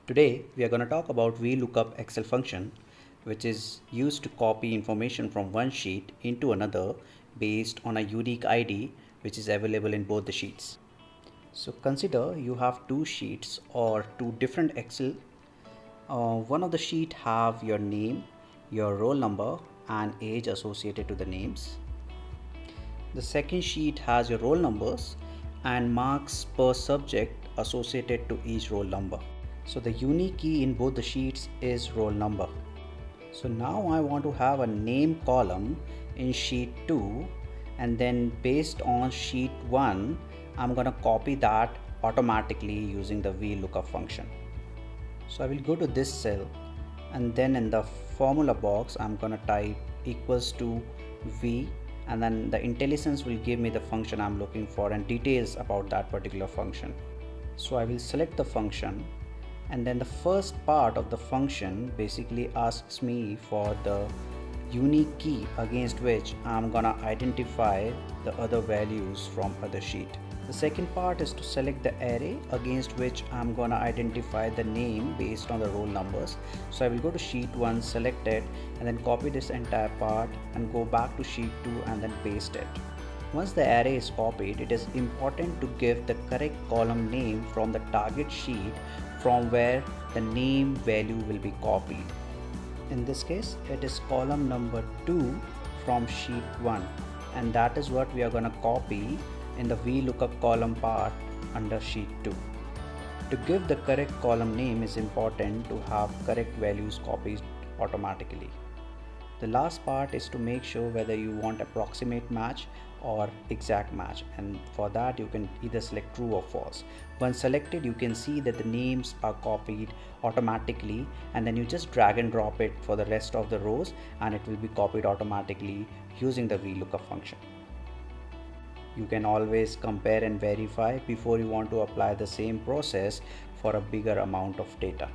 Today we are going to talk about VLOOKUP Excel function, which is used to copy information from one sheet into another based on a unique ID which is available in both the sheets. So consider you have two sheets or two different Excel. One of the sheet have your name, your roll number and age associated to the names. The second sheet has your roll numbers and marks per subject associated to each roll number. So the unique key in both the sheets is roll number. So now I want to have a name column in sheet 2, and then based on sheet 1 I'm gonna copy that automatically using the VLOOKUP function. So I will go to this cell and then in the formula box I'm gonna type equals to V, and then the IntelliSense will give me the function I'm looking for and details about that particular function. So I will select the function, and then the first part of the function basically asks me for the unique key against which I'm gonna identify the other values from other sheet. The second part is to select the array against which I'm gonna identify the name based on the roll numbers. So I will go to sheet 1, select it, and then copy this entire part and go back to sheet 2 and then paste it. Once the array is copied, it is important to give the correct column name from the target sheet from where the name value will be copied. In this case, it is column number 2 from sheet 1, and that is what we are going to copy in the VLOOKUP column part under sheet 2. To give the correct column name is important to have correct values copied automatically. The last part is to make sure whether you want approximate match or exact match, and for that you can either select true or false. Once selected, you can see that the names are copied automatically, and then you just drag and drop it for the rest of the rows and it will be copied automatically using the VLOOKUP function. You can always compare and verify before you want to apply the same process for a bigger amount of data.